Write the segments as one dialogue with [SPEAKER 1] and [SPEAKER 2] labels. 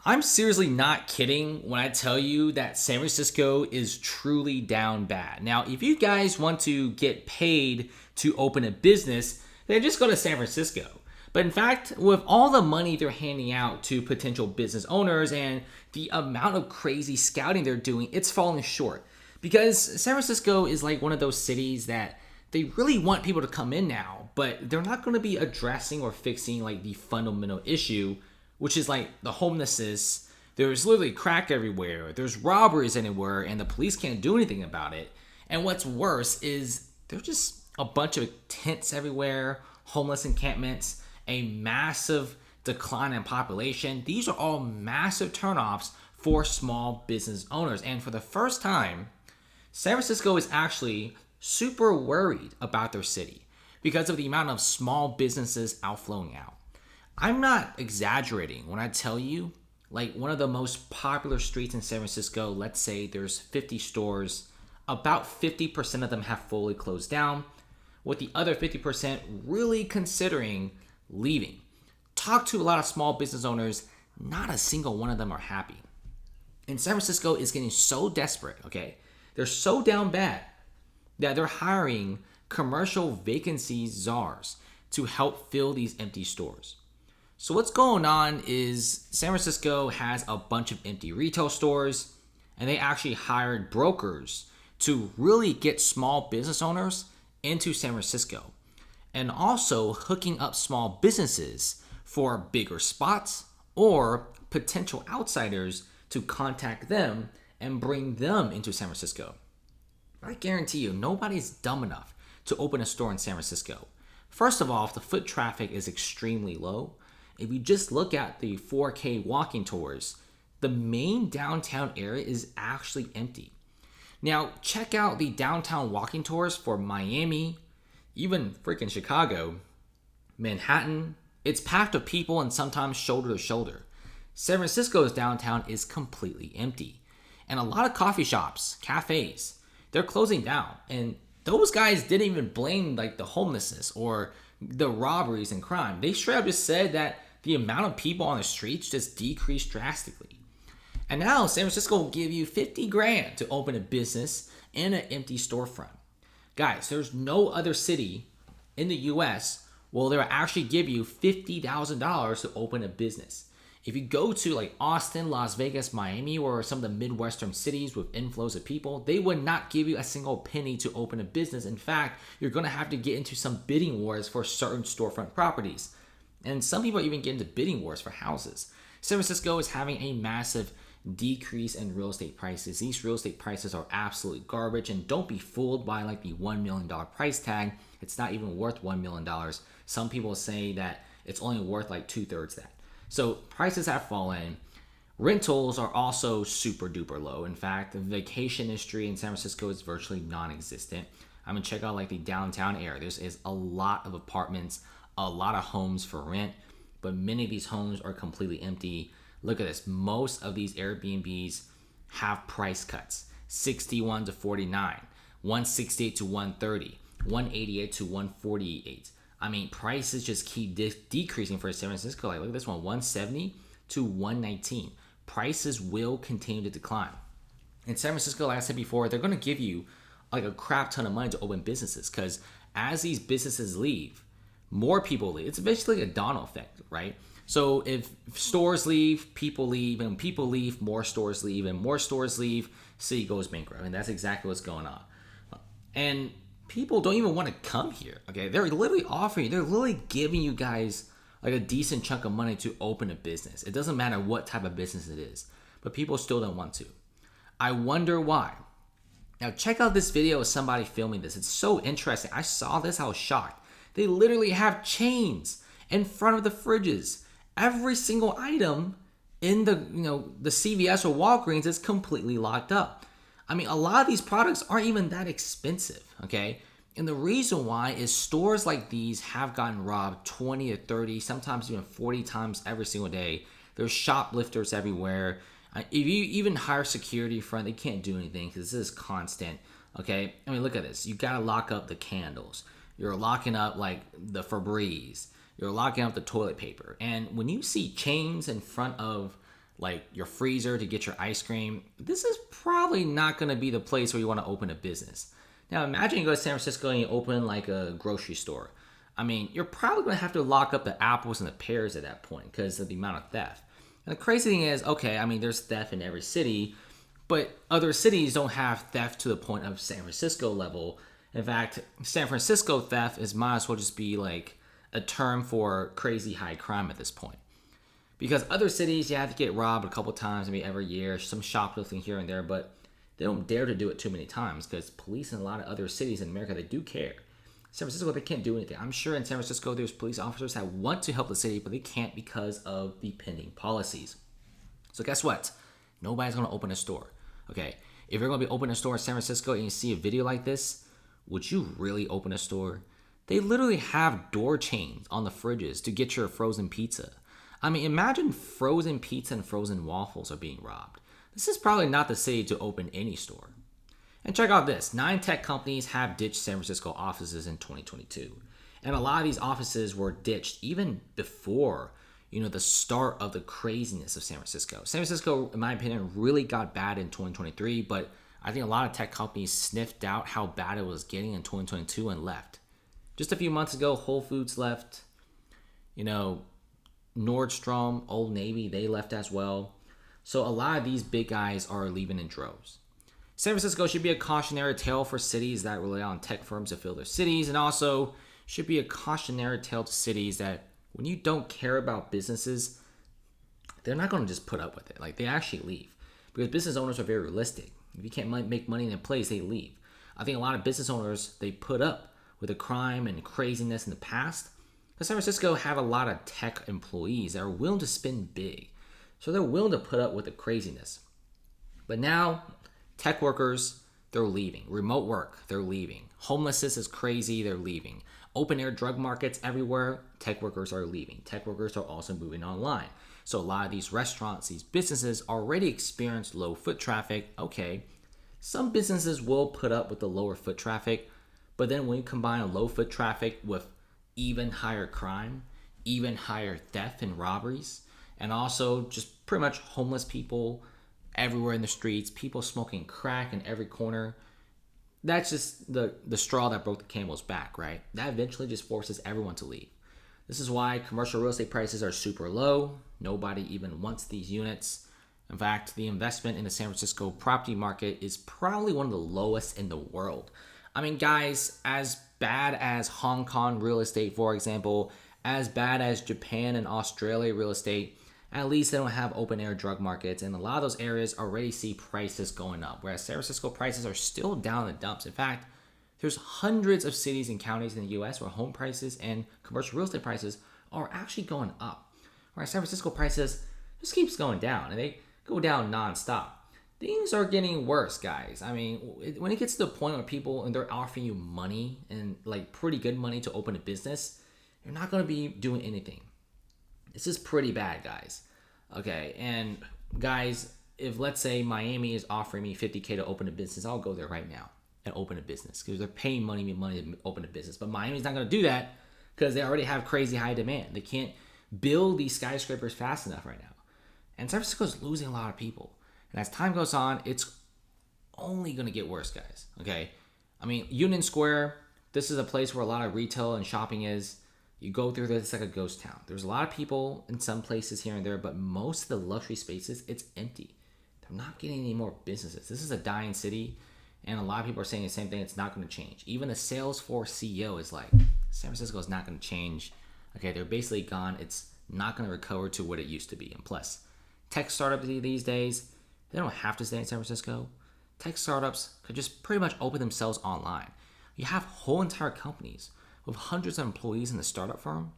[SPEAKER 1] I'm seriously not kidding when I tell you that San Francisco is truly down bad. Now, if you guys want to get paid to open a business, then just go to San Francisco. But in fact, with all the money they're handing out to potential business owners and the amount of crazy scouting they're doing, it's falling short. Because San Francisco is like one of those cities that they really want people to come in now, but they're not going to be addressing or fixing like the fundamental issue, which is like the homelessness. There's literally crack everywhere. There's robberies anywhere, and the police can't do anything about it. And what's worse is there's just a bunch of tents everywhere, homeless encampments, a massive decline in population. These are all massive turnoffs for small business owners. And for the first time, San Francisco is actually super worried about their city because of the amount of small businesses outflowing out. I'm not exaggerating when I tell you, like one of the most popular streets in San Francisco, let's say there's 50 stores, about 50% of them have fully closed down, with the other 50% really considering leaving. Talk to a lot of small business owners, not a single one of them are happy. And San Francisco is getting so desperate, okay? They're so down bad that they're hiring commercial vacancy czars to help fill these empty stores. So what's going on is San Francisco has a bunch of empty retail stores, and they actually hired brokers to really get small business owners into San Francisco, and also hooking up small businesses for bigger spots or potential outsiders to contact them and bring them into San Francisco. I guarantee you, nobody's dumb enough to open a store in San Francisco. First of all, the foot traffic is extremely low. If you just look at the 4K walking tours, the main downtown area is actually empty. Now, check out the downtown walking tours for Miami, even freaking Chicago, Manhattan. It's packed with people and sometimes shoulder to shoulder. San Francisco's downtown is completely empty. And a lot of coffee shops, cafes, they're closing down. And those guys didn't even blame like the homelessness or the robberies and crime. They straight up just said that the amount of people on the streets just decreased drastically. And now San Francisco will give you 50 grand to open a business in an empty storefront. Guys, there's no other city in the US where they'll actually give you $50,000 to open a business. If you go to like Austin, Las Vegas, Miami, or some of the Midwestern cities with inflows of people, they would not give you a single penny to open a business. In fact, you're going to have to get into some bidding wars for certain storefront properties. And some people even get into bidding wars for houses. San Francisco is having a massive decrease in real estate prices. These real estate prices are absolute garbage, and don't be fooled by like the $1 million price tag. It's not even worth $1 million. Some people say that it's only worth like 2/3 that. So prices have fallen. Rentals are also super duper low. In fact, the vacation industry in San Francisco is virtually non-existent. I'm gonna check out like the downtown area. There's a lot of apartments, a lot of homes for rent, but many of these homes are completely empty. Look at this. Most of these Airbnbs have price cuts. 61 to 49, 168 to 130, 188 to 148. I mean, prices just keep decreasing for San Francisco. Like, look at this one, 170 to 119. Prices will continue to decline. In San Francisco, like I said before, they're going to give you like a crap ton of money to open businesses, because as these businesses leave, more people leave. It's basically a domino effect, right? So if stores leave, people leave, and when people leave, more stores leave, and more stores leave, city goes bankrupt. I mean, that's exactly what's going on. And people don't even want to come here, okay? They're literally giving you guys like a decent chunk of money to open a business. It doesn't matter what type of business it is, but people still don't want to. I wonder why. Now check out this video of somebody filming this. It's so interesting. I saw this, I was shocked. They literally have chains in front of the fridges. Every single item in the CVS or Walgreens is completely locked up. I mean, a lot of these products aren't even that expensive, okay? And the reason why is stores like these have gotten robbed 20 to 30, sometimes even 40 times every single day. There's shoplifters everywhere. If you even hire security front, they can't do anything because this is constant, okay? I mean, look at this. You got to lock up the candles. You're locking up like the Febreze. You're locking up the toilet paper. And when you see chains in front of like your freezer to get your ice cream, this is probably not going to be the place where you want to open a business. Now, imagine you go to San Francisco and you open like a grocery store. I mean, you're probably going to have to lock up the apples and the pears at that point because of the amount of theft. And the crazy thing is, okay, I mean, there's theft in every city, but other cities don't have theft to the point of San Francisco level. In fact, San Francisco theft might as well just be like a term for crazy high crime at this point. Because other cities, you have to get robbed a couple times, maybe every year, some shoplifting here and there, but they don't dare to do it too many times because police in a lot of other cities in America, they do care. San Francisco, they can't do anything. I'm sure in San Francisco, there's police officers that want to help the city, but they can't because of the pending policies. So guess what? Nobody's going to open a store. Okay, if you're going to be opening a store in San Francisco and you see a video like this, would you really open a store? They literally have door chains on the fridges to get your frozen pizza. I mean, imagine frozen pizza and frozen waffles are being robbed. This is probably not the city to open any store. And check out this. 9 tech companies have ditched San Francisco offices in 2022. And a lot of these offices were ditched even before, the start of the craziness of San Francisco. San Francisco, in my opinion, really got bad in 2023, but I think a lot of tech companies sniffed out how bad it was getting in 2022 and left. Just a few months ago, Whole Foods left. Nordstrom, Old Navy, they left as well. So a lot of these big guys are leaving in droves. San Francisco should be a cautionary tale for cities that rely on tech firms to fill their cities, and also should be a cautionary tale to cities that when you don't care about businesses, they're not going to just put up with it. Like, they actually leave. Because business owners are very realistic. If you can't make money in a place, they leave. I think a lot of business owners, they put up with the crime and craziness in the past. Because San Francisco have a lot of tech employees that are willing to spend big. So they're willing to put up with the craziness. But now, tech workers, they're leaving. Remote work, they're leaving. Homelessness is crazy, they're leaving. Open air drug markets everywhere, tech workers are leaving. Tech workers are also moving online. So a lot of these restaurants, these businesses already experience low foot traffic. Okay, some businesses will put up with the lower foot traffic, but then when you combine a low foot traffic with even higher crime, even higher theft and robberies, and also just pretty much homeless people everywhere in the streets, people smoking crack in every corner, that's just the straw that broke the camel's back, right? That eventually just forces everyone to leave. This is why commercial real estate prices are super low. Nobody even wants these units. In fact, the investment in the San Francisco property market is probably one of the lowest in the world. I mean, guys, as bad as Hong Kong real estate, for example, as bad as Japan and Australia real estate, at least they don't have open air drug markets, and a lot of those areas already see prices going up, whereas San Francisco prices are still down in the dumps. In fact, there's hundreds of cities and counties in the US where home prices and commercial real estate prices are actually going up, whereas San Francisco prices just keeps going down, and they go down nonstop. Things are getting worse, guys. I mean, when it gets to the point where people, and they're offering you money, and like pretty good money to open a business, you're not going to be doing anything. This is pretty bad, guys. Okay, and guys, if let's say Miami is offering me $50K to open a business, I'll go there right now and open a business because they're paying money to open a business. But Miami's not going to do that because they already have crazy high demand. They can't build these skyscrapers fast enough right now. And San Francisco is losing a lot of people. And as time goes on, it's only going to get worse, guys. Okay, I mean, Union Square, this is a place where a lot of retail and shopping is. You go through there, it's like a ghost town. There's a lot of people in some places here and there, but most of the luxury spaces, it's empty. They're not getting any more businesses. This is a dying city, and a lot of people are saying the same thing. It's not going to change. Even the Salesforce CEO is like, San Francisco is not going to change. Okay, they're basically gone. It's not going to recover to what it used to be. And plus, tech startups these days, they don't have to stay in San Francisco. Tech startups could just pretty much open themselves online. You have whole entire companies with hundreds of employees in the startup firm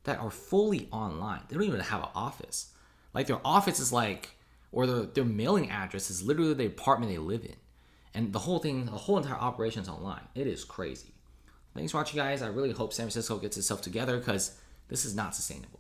[SPEAKER 1] that are fully online. They don't even have an office. Like, their office is like, or their mailing address is literally the apartment they live in. And the whole entire operation is online. It is crazy. Thanks for watching, guys. I really hope San Francisco gets itself together because this is not sustainable.